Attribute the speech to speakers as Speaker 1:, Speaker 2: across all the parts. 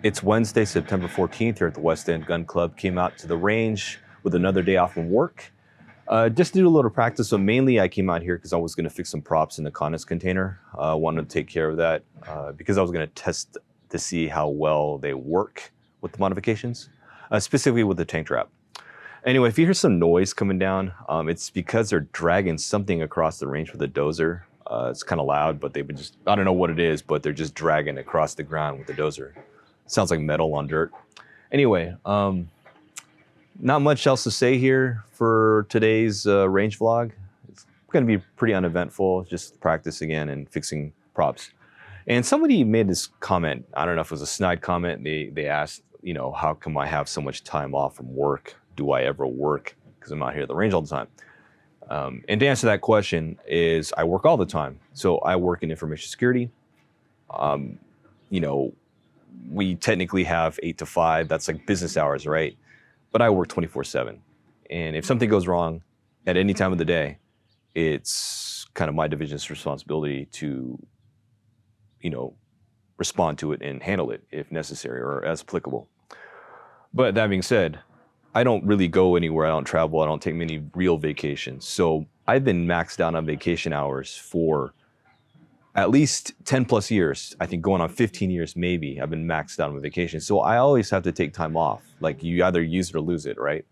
Speaker 1: It's Wednesday, September 14th here at the West End Gun Club. Came out to the range with another day off from work. Just to do a little practice. So mainly I came out here because I was going to fix some props in the Conus container. I wanted to take care of that because I was going to test to see how well they work with the modifications, specifically with the tank trap. Anyway, if you hear some noise coming down, it's because they're dragging something across the range with a dozer. It's kind of loud, but they've been just, I don't know what it is, but they're just dragging across the ground with the dozer. Sounds like metal on dirt. Anyway, not much else to say here for today's range vlog. It's going to be pretty uneventful, just practice again and fixing props. And somebody made this comment, I don't know if it was a snide comment, they asked, you know, how come I have so much time off from work? Do I ever work? Because I'm out here at the range all the time. And to answer that question is I work all the time. So I work in information security. You know, we technically have 8 to 5, that's like business hours, right? But I work 24/7. And if something goes wrong at any time of the day, it's kind of my division's responsibility to, you know, respond to it and handle it if necessary or as applicable. But that being said, I don't really go anywhere. I don't travel. I don't take many real vacations. So I've been maxed out on vacation hours for at least 10 plus years. I think going on 15 years, maybe I've been maxed out on vacation. So I always have to take time off. Like you either use it or lose it, right?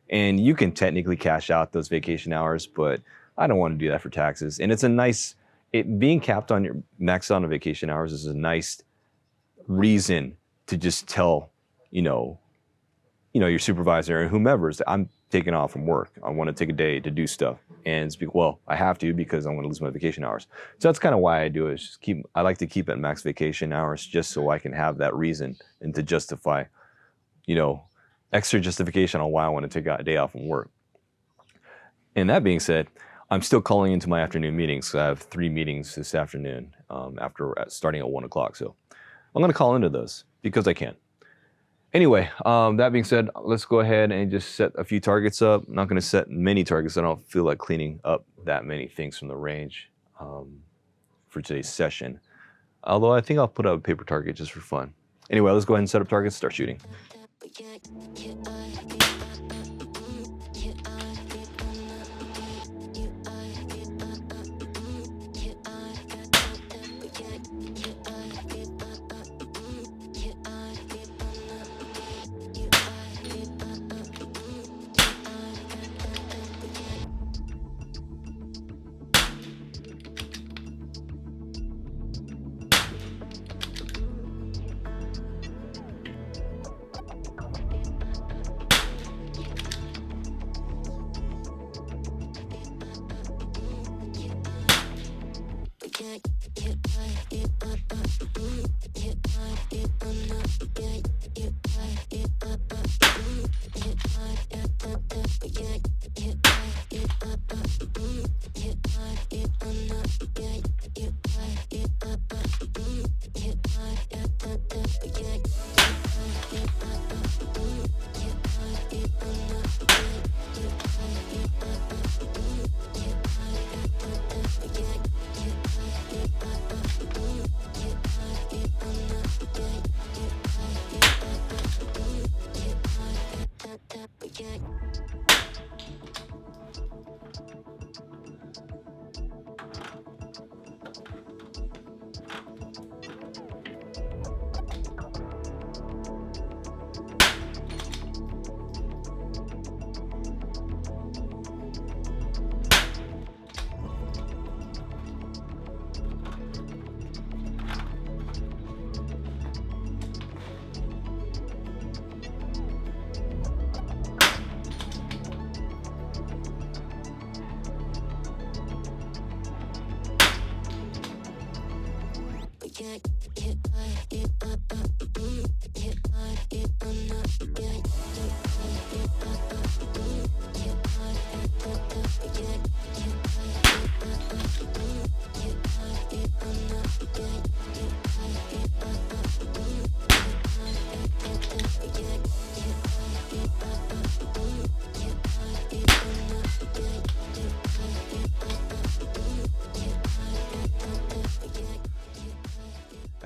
Speaker 1: And you can technically cash out those vacation hours, but I don't want to do that for taxes. And it's a nice, being capped on your maxed out on vacation hours is a nice reason to just tell, you know, your supervisor or whomever, I'm taking off from work. I want to take a day to do stuff. And speak, well, I have to because I'm going to lose my vacation hours. So that's kind of why I do it. Is just I like to keep it at max vacation hours just so I can have that reason and to justify, you know, extra justification on why I want to take a day off from work. And that being said, I'm still calling into my afternoon meetings. I have 3 meetings this afternoon after starting at 1 o'clock. So I'm going to call into those because I can. Anyway, that being said, let's go ahead and just set a few targets up. I'm not going to set many targets. I don't feel like cleaning up that many things from the range for today's session. Although I think I'll put up a paper target just for fun. Anyway, let's go ahead and set up targets, start shooting.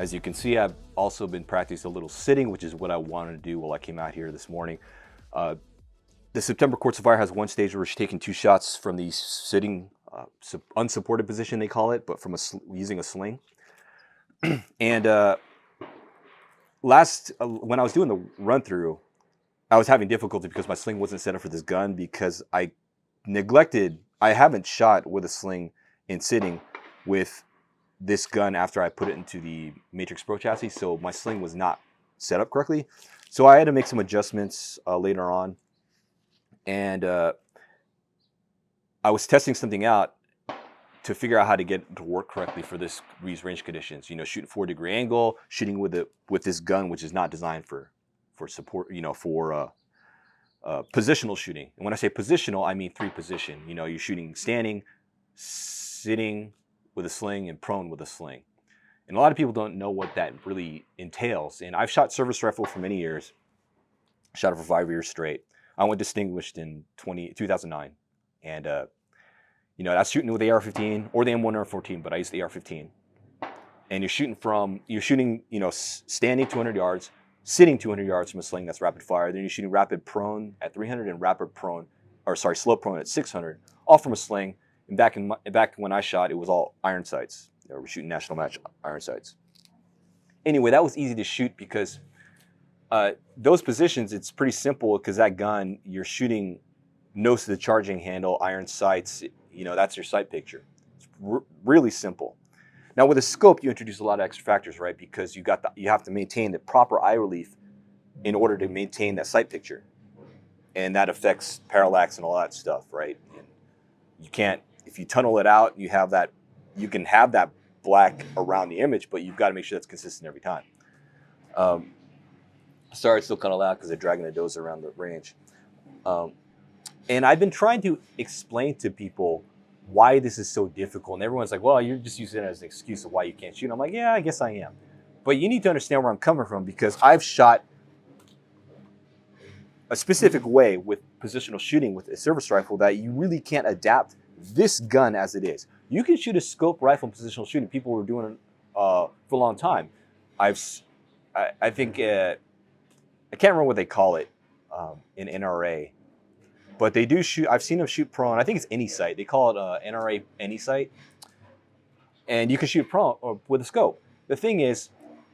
Speaker 1: As you can see, I've also been practicing a little sitting, which is what I wanted to do while I came out here this morning. The September Courts of Fire has one stage where we're taking 2 shots from the sitting, unsupported position, they call it, but from using a sling. And when I was doing the run through, I was having difficulty because my sling wasn't set up for this gun because I haven't shot with a sling in sitting with this gun after I put it into the Matrix Pro chassis, so my sling was not set up correctly. So I had to make some adjustments later on, and I was testing something out to figure out how to get it to work correctly for these range conditions. You know, shooting 4-degree angle, shooting with this gun, which is not designed for support. You know, for positional shooting. And when I say positional, I mean 3 position. You know, you're shooting standing, sitting with a sling, and prone with a sling. And a lot of people don't know what that really entails. And I've shot service rifle for many years. Shot it for 5 years straight. I went distinguished in 2009. And, you know, that's shooting with the AR-15 or the M1R14, but I used the AR-15. And you're shooting, you know, standing 200 yards, sitting 200 yards from a sling that's rapid fire. Then you're shooting rapid prone at 300 and slow prone at 600, all from a sling. And back when I shot, it was all iron sights. You know, we're shooting national match iron sights. Anyway, that was easy to shoot because those positions, it's pretty simple because that gun, you're shooting nose to the charging handle, iron sights. You know, that's your sight picture. It's really simple. Now with a scope, you introduce a lot of extra factors, right? Because you have to maintain the proper eye relief in order to maintain that sight picture, and that affects parallax and all that stuff, right? And you can't, if you tunnel it out, you can have that black around the image, but you've got to make sure that's consistent every time. Sorry, it's still kind of loud because they're dragging the dozer around the range. And I've been trying to explain to people why this is so difficult. And everyone's like, well, you're just using it as an excuse of why you can't shoot. I'm like, yeah, I guess I am. But you need to understand where I'm coming from because I've shot a specific way with positional shooting with a service rifle that you really can't adapt this gun as it is. You can shoot a scope rifle in positional shooting. People were doing it for a long time. I think, I can't remember what they call it in NRA. But they do shoot, I've seen them shoot prone. I think it's any sight. They call it NRA any sight. And you can shoot prone or with a scope. The thing is,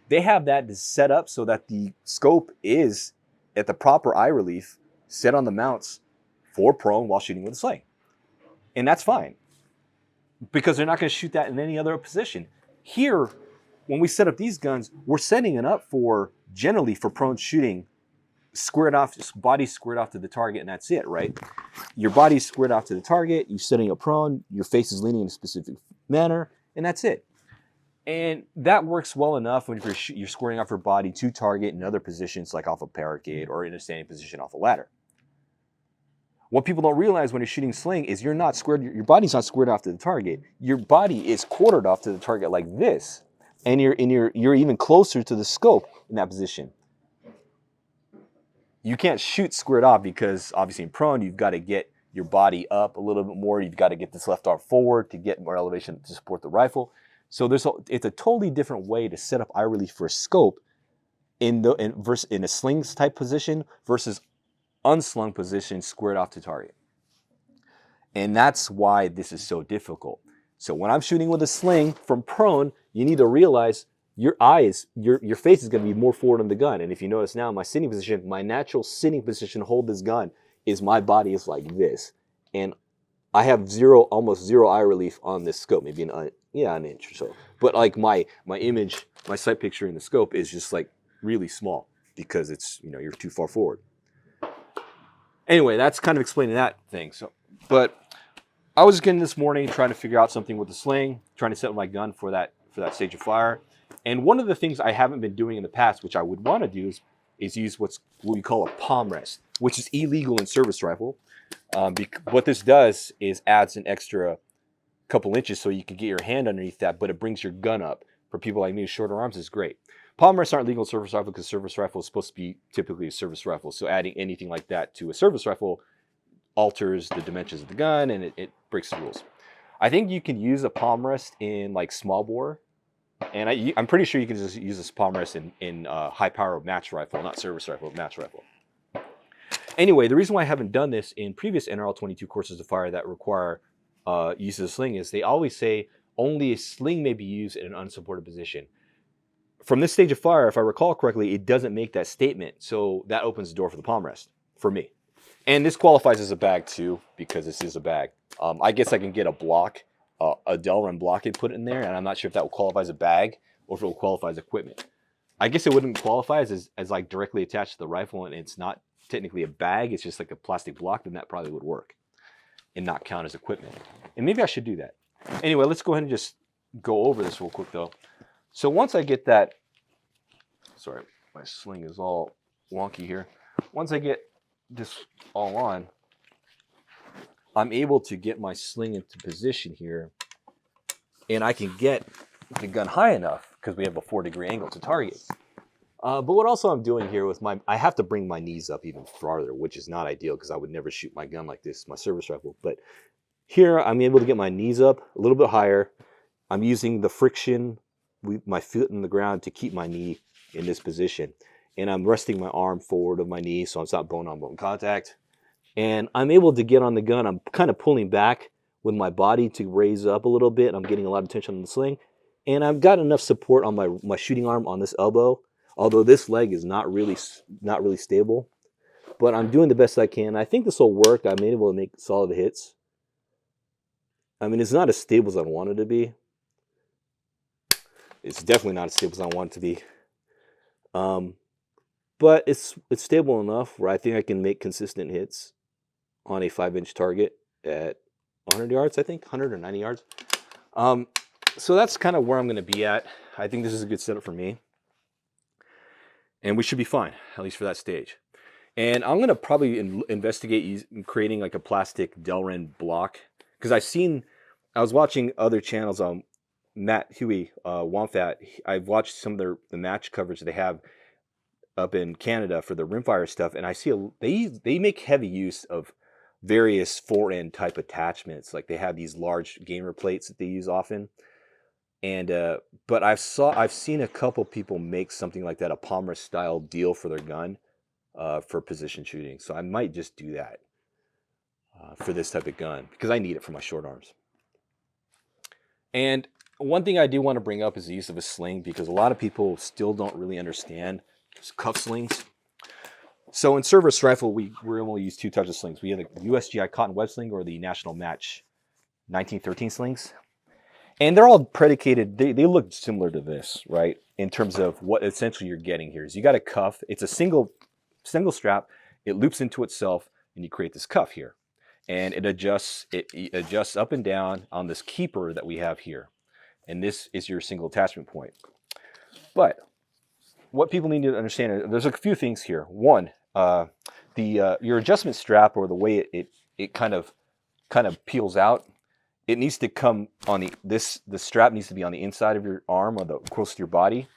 Speaker 1: they have that set up so that the scope is at the proper eye relief set on the mounts for prone while shooting with a sling. And that's fine because they're not going to shoot that in any other position. Here, when we set up these guns, we're setting it up generally for prone shooting. Squared off, just body squared off to the target, and that's it, right? Your body's squared off to the target, you're sitting up prone, your face is leaning in a specific manner, and that's it. And that works well enough when you're squaring off your body to target in other positions, like off a barricade or in a standing position off a ladder. What people don't realize when you're shooting sling is your body's not squared off to the target. Your body is quartered off to the target like this, and you're even closer to the scope in that position. You can't shoot squared off because obviously in prone, you've got to get your body up a little bit more. You've got to get this left arm forward to get more elevation to support the rifle. So it's a totally different way to set up eye relief for a scope in a slings type position versus unslung position squared off to target. And that's why this is so difficult. So when I'm shooting with a sling from prone, you need to realize your face is going to be more forward on the gun. And if you notice now, my sitting position, my natural sitting position to hold this gun is my body is like this. And I have almost zero eye relief on this scope, maybe an inch or so. But like my image, my sight picture in the scope is just like really small because it's, you know, you're too far forward. Anyway, that's kind of explaining that thing. But I was getting this morning trying to figure out something with the sling, trying to set up my gun for that stage of fire. And one of the things I haven't been doing in the past, which I would want to do, is use what we call a palm rest, which is illegal in service rifle. What this does is adds an extra couple inches so you can get your hand underneath that, but it brings your gun up. For people like me with shorter arms, is great. Palm rests aren't legal in service rifle because service rifle is supposed to be typically a service rifle. So adding anything like that to a service rifle alters the dimensions of the gun and it breaks the rules. I think you can use a palm rest in like small bore And I'm pretty sure you can just use this palm rest in high power match rifle, not service rifle, match rifle. Anyway, the reason why I haven't done this in previous NRL22 courses of fire that require use of the sling is they always say only a sling may be used in an unsupported position. From this stage of fire, if I recall correctly, it doesn't make that statement. So that opens the door for the palm rest for me. And this qualifies as a bag too, because this is a bag. I guess I can get a block, a Delrin block and put it in there, and I'm not sure if that will qualify as a bag or if it will qualify as equipment. I guess it wouldn't qualify as like directly attached to the rifle, and it's not technically a bag, it's just like a plastic block, then that probably would work and not count as equipment. And maybe I should do that. Anyway, let's go ahead and just go over this real quick though. So once I get that, sorry, my sling is all wonky here. Once I get this all on, I'm able to get my sling into position here, and I can get the gun high enough because we have a 4-degree angle to target. But what also I'm doing here with I have to bring my knees up even farther, which is not ideal because I would never shoot my gun like this, my service rifle. But here I'm able to get my knees up a little bit higher. I'm using the friction, my foot in the ground to keep my knee in this position. And I'm resting my arm forward of my knee so it's not bone-on-bone contact. And I'm able to get on the gun. I'm kind of pulling back with my body to raise up a little bit. I'm getting a lot of tension on the sling. And I've got enough support on my shooting arm on this elbow. Although this leg is not really stable, but I'm doing the best I can. I think this will work. I'm able to make solid hits. I mean, it's not as stable as I want it to be. It's definitely not as stable as I want it to be. But it's stable enough where I think I can make consistent hits on a 5-inch target at 100 yards, I think, 100 or 90 yards. So that's kind of where I'm going to be at. I think this is a good setup for me. And we should be fine, at least for that stage. And I'm going to probably investigate creating like a plastic Delrin block. Because I was watching other channels, Matt Huey, Womfat. I've watched some of the match coverage they have up in Canada for the rimfire stuff. And I see they make heavy use of various fore-end type attachments. Like they have these large gamer plates that they use often. And but I've seen a couple people make something like that, a palm rest style deal for their gun for position shooting. So I might just do that for this type of gun because I need it for my short arms. And one thing I do want to bring up is the use of a sling because a lot of people still don't really understand cuff slings. So in service rifle, we're only use 2 types of slings. We have the USGI cotton web sling or the National Match 1913 slings. And they're all predicated, they look similar to this, right? In terms of what essentially you're getting here is you got a cuff. It's a single strap. It loops into itself, and you create this cuff here. And it adjusts up and down on this keeper that we have here. And this is your single attachment point. But what people need to understand, there's a few things here. One, your adjustment strap or the way it kind of peels out, it needs to come on the strap needs to be on the inside of your arm or close to your body.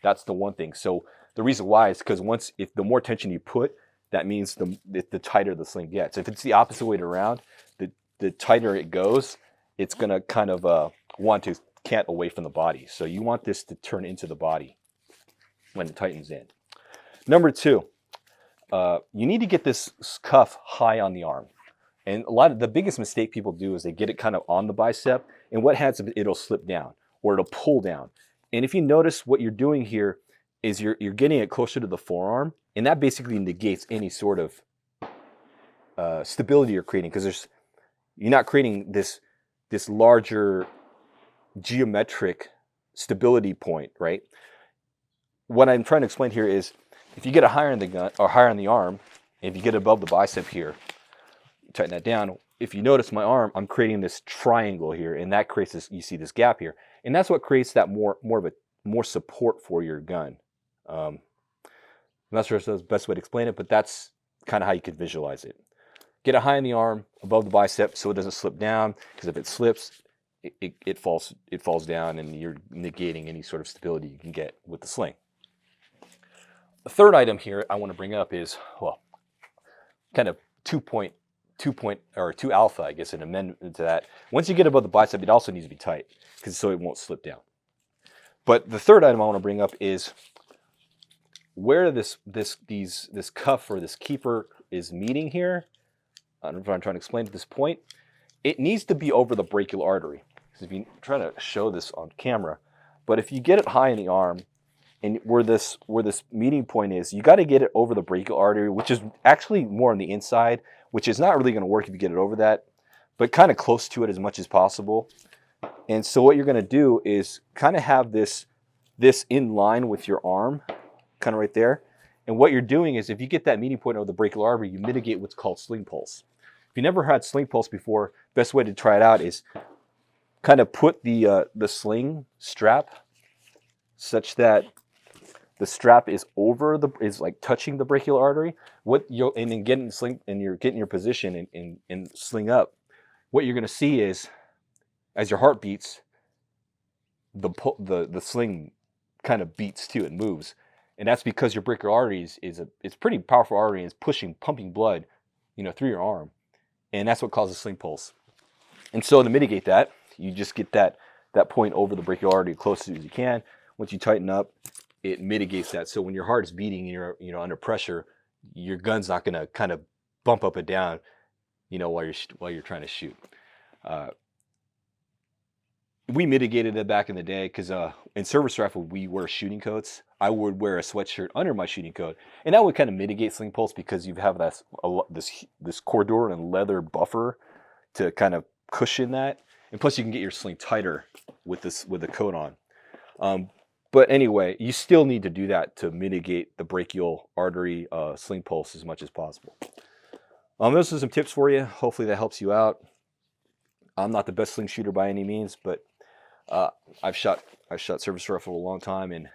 Speaker 1: That's the one thing. So the reason why is because if the more tension you put, that means the tighter the sling gets. If it's the opposite way around, the tighter it goes, it's gonna kind of want to cant away from the body. So you want this to turn into the body when it tightens in. Number 2, you need to get this cuff high on the arm. And the biggest mistake people do is they get it kind of on the bicep, and what happens is it'll slip down or it'll pull down. And if you notice, what you're doing here is you're getting it closer to the forearm, and that basically negates any sort of stability you're creating because you're not creating this larger geometric stability point, right? What I'm trying to explain here is if you get it higher in the gun or higher on the arm, if you get above the bicep here, tighten that down. If you notice my arm, I'm creating this triangle here, and that creates this. You see this gap here, and that's what creates that more support for your gun. I'm not sure if that's the best way to explain it, but that's kind of how you could visualize it. Get it high in the arm, above the bicep, so it doesn't slip down. Because if it slips, it falls down, and you're negating any sort of stability you can get with the sling. The third item here I want to bring up is kind of 2 alpha, I guess, an amendment to that. Once you get above the bicep, it also needs to be tight so it won't slip down.
Speaker 2: But the third item I want to bring up is where this cuff or this keeper is meeting here. I don't know if I'm trying to explain at this point. It needs to be over the brachial artery. So if you try to show this on camera, but if you get it high in the arm, and where this meeting point is, you got to get it over the brachial artery, which is actually more on the inside, which is not really going to work if you get it over that, but kind of close to it as much as possible. And so what you're going to do is kind of have this in line with your arm, kind of right there. And what you're doing is if you get that meeting point over the brachial artery, you mitigate what's called sling pulse. If you never had sling pulse before, best way to try it out is kind of put the sling strap such that the strap is like touching the brachial artery. And then getting sling, and you're getting your position and sling up. What you're going to see is, as your heart beats, the sling kind of beats too and moves, and that's because your brachial artery it's pretty powerful artery, and it's pumping blood, through your arm, and that's what causes sling pulse. And so to mitigate that, you just get that point over the brachial artery close as you can. Once you tighten up, it mitigates that. So when your heart is beating and you're under pressure, your gun's not going to kind of bump up and down, while you're trying to shoot. We mitigated it back in the day because in service rifle we wear shooting coats. I would wear a sweatshirt under my shooting coat, and that would kind of mitigate sling pulse because you have this cordura and leather buffer to kind of cushion that, and plus you can get your sling tighter with the coat on. But anyway, you still need to do that to mitigate the brachial artery sling pulse as much as possible. Those are some tips for you. Hopefully that helps you out. I'm not the best sling shooter by any means, but I've shot service rifle for a long time, and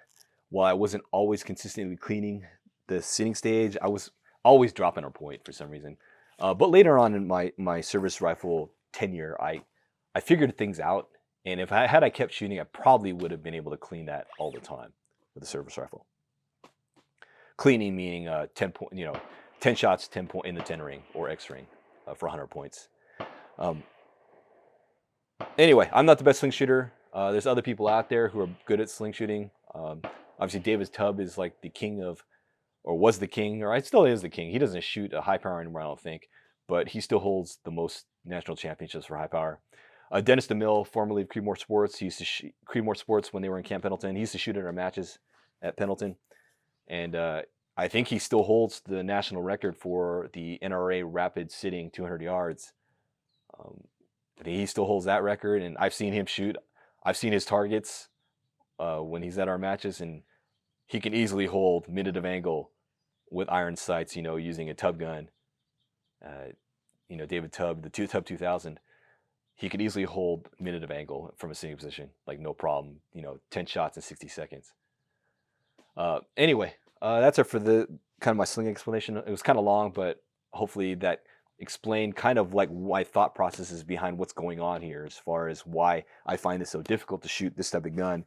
Speaker 2: while I wasn't always consistently cleaning the sitting stage, I was always dropping a point for some reason. But later on in my service rifle tenure, I figured things out, and if I kept shooting, I probably would have been able to clean that all the time with a service rifle. Cleaning meaning 10 shots, 10 point in the 10 ring or X ring for 100 points. Anyway, I'm not the best sling shooter. There's other people out there who are good at sling shooting. Obviously, David Tubb is like the king of, or was the king, or still is the king. He doesn't shoot a high power anymore, I don't think, but he still holds the most national championships for high power. Dennis DeMille, formerly of Creedmoor Sports, he used to shoot Creedmoor Sports when they were in Camp Pendleton. He used to shoot at our matches at Pendleton, and I think he still holds the national record for the NRA rapid sitting 200 yards. I think he still holds that record, and I've seen him shoot. I've seen his targets when he's at our matches, and he can easily hold minute of angle with iron sights, using a Tubb gun. David Tubb, the Tubb 2000, he could easily hold minute of angle from a sitting position, like no problem, 10 shots in 60 seconds. Anyway, that's it for the kind of my sling explanation. It was kind of long, but hopefully that explained kind of like my thought processes behind what's going on here as far as why I find it so difficult to shoot this type of gun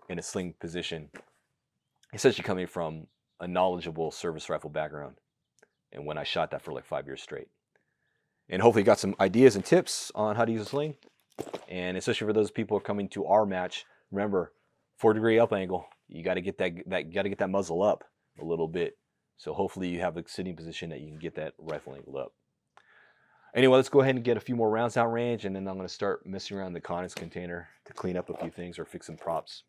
Speaker 2: in a sling position, essentially coming from a knowledgeable service rifle background, and when I shot that for like 5 years straight. And hopefully you got some ideas and tips on how to use a sling, and especially for those people coming to our match, remember 4-degree up angle. You got to get that muzzle up a little bit, so hopefully you have a sitting position that you can get that rifle angle up. Anyway, let's go ahead and get a few more rounds out range, and then I'm going to start messing around the condens container to clean up a few things or fix some props.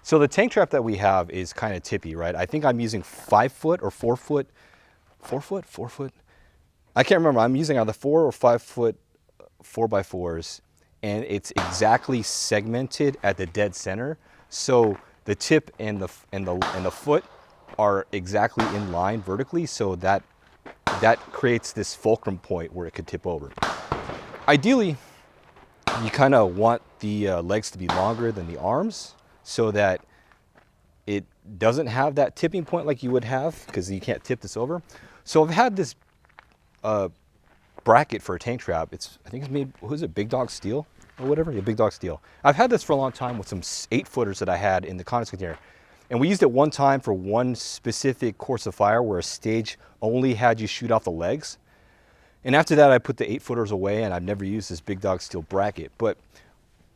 Speaker 2: So the tank trap that we have is kind of tippy, right? I think I'm using 5 foot or 4 foot, 4 foot, 4 foot. I can't remember. I'm using either 4 or 5 foot 4x4s, and it's exactly segmented at the dead center. So the tip and the foot are exactly in line vertically, so that creates this fulcrum point where it could tip over. Ideally, you kind of want the legs to be longer than the arms so that it doesn't have that tipping point like you would have, because you can't tip this over. So I've had this bracket for a tank trap. I think it's made, was it Big Dog Steel or whatever? Yeah, Big Dog Steel. I've had this for a long time with some 8-footers that I had in the condense container. And we used it one time for one specific course of fire where a stage only had you shoot off the legs. And after that, I put the 8-footers away, and I've never used this Big Dog Steel bracket. But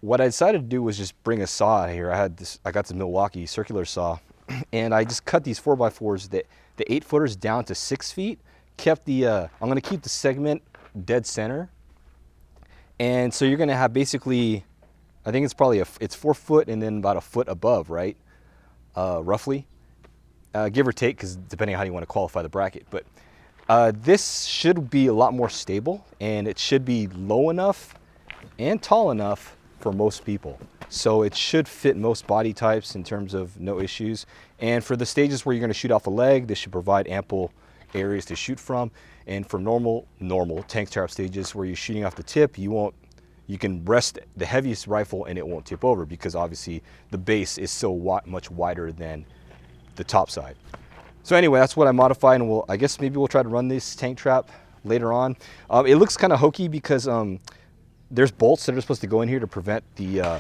Speaker 2: what I decided to do was just bring a saw out here. I got this Milwaukee circular saw, and I just cut these 4x4s, the 8-footers down to 6 feet. Kept the, I'm gonna keep the segment dead center. And so you're gonna have basically, I think it's probably, it's 4 foot and then about a foot above, right? Roughly, give or take, because depending on how you want to qualify the bracket. But this should be a lot more stable, and it should be low enough and tall enough for most people. So it should fit most body types in terms of no issues. And for the stages where you're going to shoot off a leg, this should provide ample areas to shoot from. And for normal tank trap stages where you're shooting off the tip, you can rest the heaviest rifle and it won't tip over, because obviously the base is so much wider than the top side. So anyway, that's what I modified, and I guess maybe we'll try to run this tank trap later on. It looks kind of hokey because there's bolts that are supposed to go in here to prevent the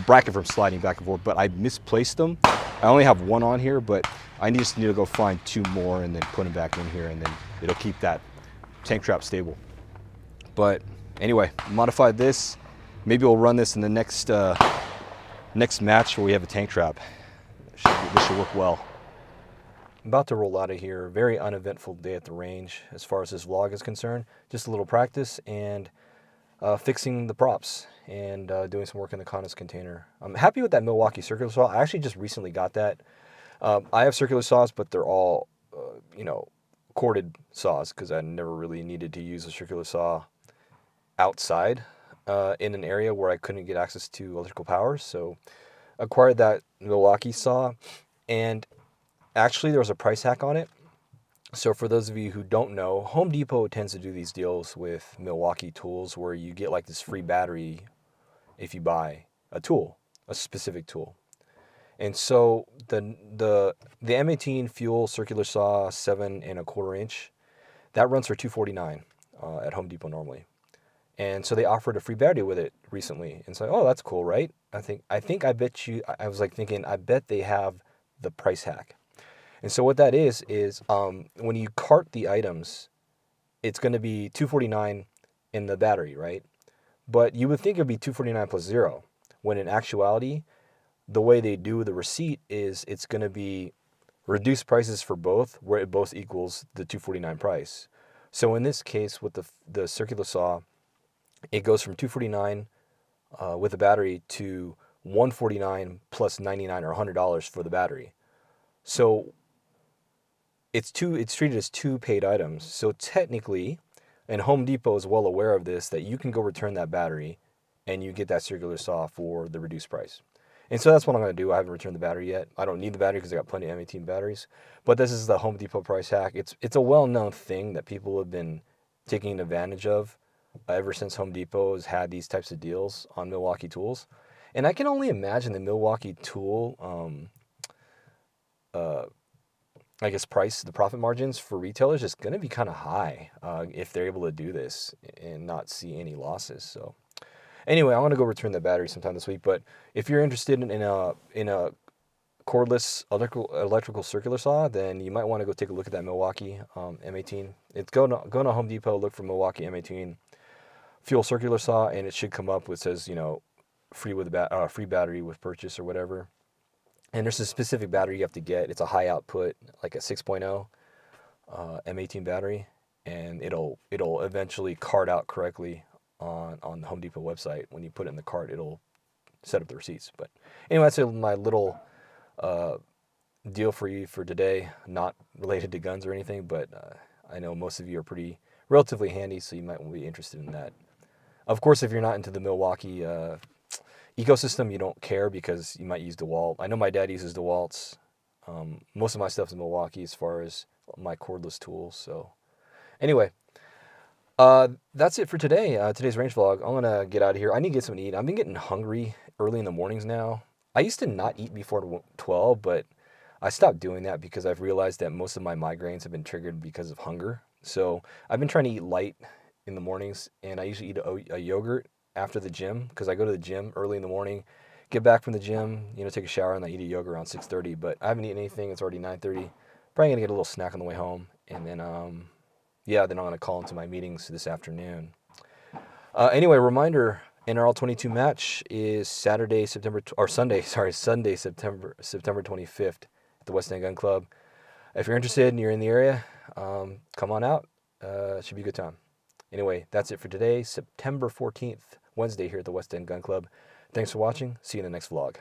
Speaker 2: bracket from sliding back and forth, but I misplaced them. I only have one on here, but I just need to go find 2 more and then put them back in here, and then it'll keep that tank trap stable. But anyway, modified this. Maybe we'll run this in the next match where we have a tank trap. This should work well. I'm about to roll out of here. Very uneventful day at the range as far as this vlog is concerned. Just a little practice and fixing the props and doing some work in the condense container. I'm happy with that Milwaukee circular saw. I actually just recently got that. I have circular saws, but they're all, corded saws, because I never really needed to use a circular saw outside in an area where I couldn't get access to electrical power. So acquired that Milwaukee saw, and actually there was a price hack on it. So for those of you who don't know, Home Depot tends to do these deals with Milwaukee tools where you get like this free battery if you buy a tool, a specific tool. And so the M18 fuel circular saw 7 1/4 inch, that runs for $249 at Home Depot normally. And so they offered a free battery with it recently. And so, oh, that's cool, right? I was like thinking, I bet they have the price hack. And so what that is when you cart the items, it's going to be $249 in the battery, right? But you would think it would be $249 plus 0, when in actuality, the way they do the receipt is it's going to be reduced prices for both, where it both equals the $249 price. So in this case, with the circular saw, it goes from $249 with the battery to $149 plus $99 or $100 for the battery. So it's treated as 2 paid items. So technically, and Home Depot is well aware of this, that you can go return that battery and you get that circular saw for the reduced price. And so that's what I'm going to do. I haven't returned the battery yet. I don't need the battery because I got plenty of M18 batteries. But this is the Home Depot price hack. It's a well-known thing that people have been taking advantage of ever since Home Depot has had these types of deals on Milwaukee tools. And I can only imagine the Milwaukee tool, I guess the profit margins for retailers is going to be kind of high if they're able to do this and not see any losses. So anyway, I'm going to go return the battery sometime this week. But if you're interested in a cordless electrical circular saw, then you might want to go take a look at that Milwaukee M18. It's go to Home Depot, look for Milwaukee M18 fuel circular saw, and it should come up with, says, free battery with purchase or whatever. And there's a specific battery you have to get. It's a high output, like a 6.0 M18 battery, and it'll eventually cart out correctly on the Home Depot website. When you put it in the cart, it'll set up the receipts. But anyway, that's my little deal for you for today. Not related to guns or anything, but I know most of you are relatively handy, so you might be interested in that. Of course, if you're not into the Milwaukee ecosystem, you don't care because you might use DeWalt. I know my dad uses DeWalt's. Most of my stuff is Milwaukee as far as my cordless tools. So anyway, that's it for today. Today's range vlog. I'm gonna get out of here. I need to get something to eat. I've been getting hungry early in the mornings now. I used to not eat before 12, but I stopped doing that because I've realized that most of my migraines have been triggered because of hunger. So I've been trying to eat light in the mornings, and I usually eat a yogurt after the gym because I go to the gym early in the morning, get back from the gym, take a shower, and I eat a yogurt around 6:30. But I haven't eaten anything. It's already 9:30. Probably gonna get a little snack on the way home, and then then I'm gonna call into my meetings this afternoon. Anyway, reminder: NRL22 match is Sunday, September 25th at the West End Gun Club. If you're interested and you're in the area, come on out. Should be a good time. Anyway, that's it for today, September 14th, Wednesday here at the West End Gun Club. Thanks for watching. See you in the next vlog.